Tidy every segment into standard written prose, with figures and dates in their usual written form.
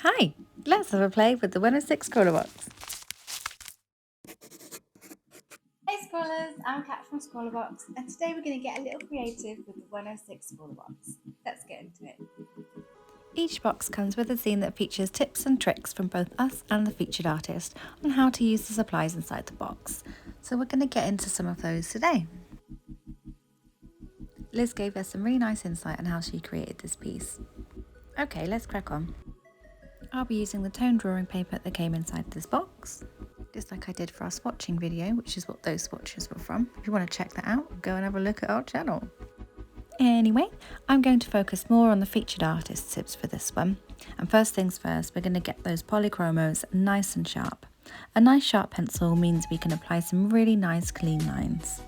Hi, let's have a play with the 106 ScrawlrBox. Hey Scrawlers, I'm Kat from ScrawlrBox, and today we're going to get a little creative with the 106 ScrawlrBox. Let's get into it. Each box comes with a zine that features tips and tricks from both us and the featured artist on how to use the supplies inside the box. So we're going to get into some of those today. Liz gave us some really nice insight on how she created this piece. Okay, let's crack on. I'll be using the tone drawing paper that came inside this box, just like I did for our swatching video, which is what those swatches were from. If you want to check that out, go and have a look at our channel. Anyway, I'm going to focus more on the featured artist tips for this one. And first things first, we're going to get those polychromos nice and sharp. A nice sharp pencil means we can apply some really nice clean lines.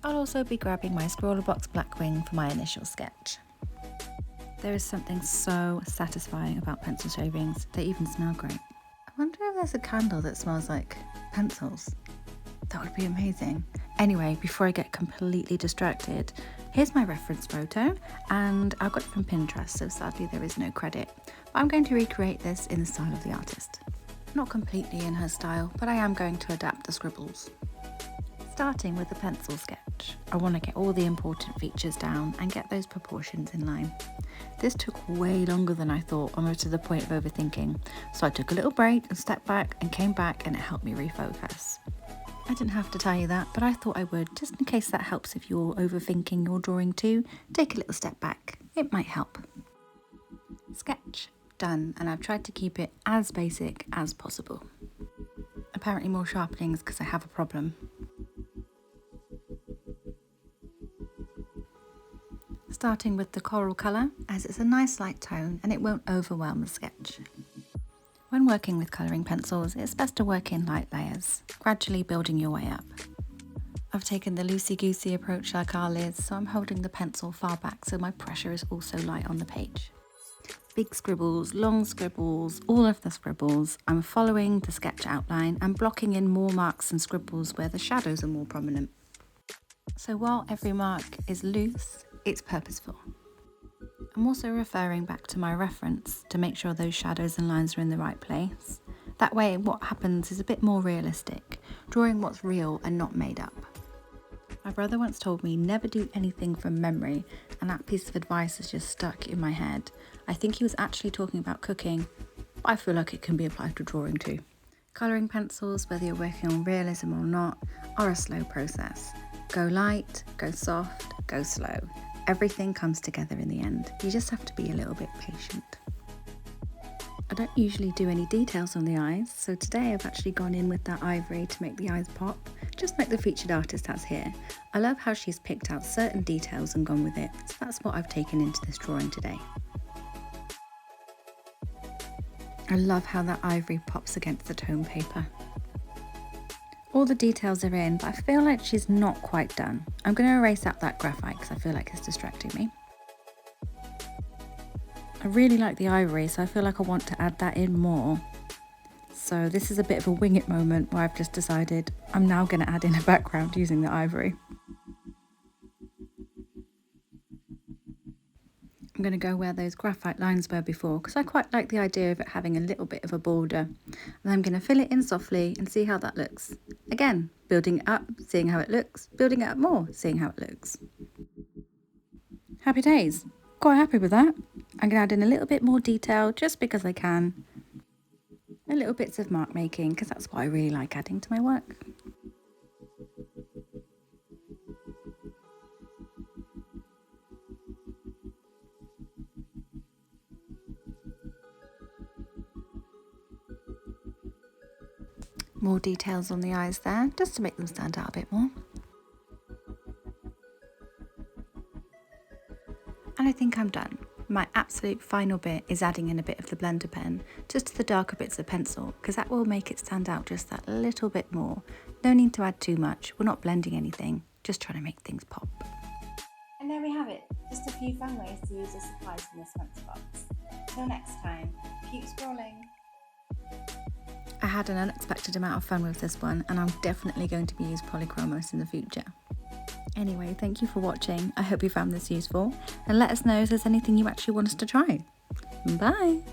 I'll also be grabbing my ScrawlrBox black wing for my initial sketch. There is something so satisfying about pencil shavings. They even smell great. I wonder if there's a candle that smells like pencils. That would be amazing. Anyway, before I get completely distracted, here's my reference photo, and I got it from Pinterest, so sadly there is no credit. But I'm going to recreate this in the style of the artist. Not completely in her style, but I am going to adapt the scribbles. Starting with the pencil sketch, I want to get all the important features down and get those proportions in line. This took way longer than I thought, almost to the point of overthinking, so I took a little break and stepped back and came back, and it helped me refocus. I didn't have to tell you that, but I thought I would, just in case that helps if you're overthinking your drawing too. Take a little step back, it might help. Sketch done, and I've tried to keep it as basic as possible. Apparently more sharpenings because I have a problem. Starting with the coral colour, as it's a nice light tone and it won't overwhelm the sketch. When working with colouring pencils, it's best to work in light layers, gradually building your way up. I've taken the Loosey Goosey approach like Kaale is, so I'm holding the pencil far back so my pressure is also light on the page. Big scribbles, long scribbles, all of the scribbles, I'm following the sketch outline and blocking in more marks and scribbles where the shadows are more prominent. So while every mark is loose, it's purposeful. I'm also referring back to my reference to make sure those shadows and lines are in the right place. That way what happens is a bit more realistic, drawing what's real and not made up. My brother once told me never do anything from memory, and that piece of advice has just stuck in my head. I think he was actually talking about cooking, but I feel like it can be applied to drawing too. Colouring pencils, whether you're working on realism or not, are a slow process. Go light, go soft, go slow. Everything comes together in the end. You just have to be a little bit patient. I don't usually do any details on the eyes, so today I've actually gone in with that ivory to make the eyes pop, just like the featured artist has here. I love how she's picked out certain details and gone with it, so that's what I've taken into this drawing today. I love how that ivory pops against the tone paper. All the details are in, but I feel like she's not quite done. I'm going to erase out that graphite because I feel like it's distracting me. I really like the ivory, so I feel like I want to add that in more. So this is a bit of a wing it moment where I've just decided I'm now going to add in a background using the ivory. I'm going to go where those graphite lines were before because I quite like the idea of it having a little bit of a border. And I'm going to fill it in softly and see how that looks. Again, building it up, seeing how it looks, building it up more, seeing how it looks. Happy days. Quite happy with that. I'm going to add in a little bit more detail just because I can. A little bits of mark making because that's what I really like adding to my work. More details on the eyes there, just to make them stand out a bit more. And I think I'm done. My absolute final bit is adding in a bit of the blender pen, just to the darker bits of pencil, because that will make it stand out just that little bit more. No need to add too much, we're not blending anything, just trying to make things pop. And there we have it, just a few fun ways to use the supplies from this month's box. Till next time, keep scrolling. I had an unexpected amount of fun with this one, and I'm definitely going to be using Polychromos in the future. Anyway, thank you for watching. I hope you found this useful, and let us know if there's anything you actually want us to try. Bye!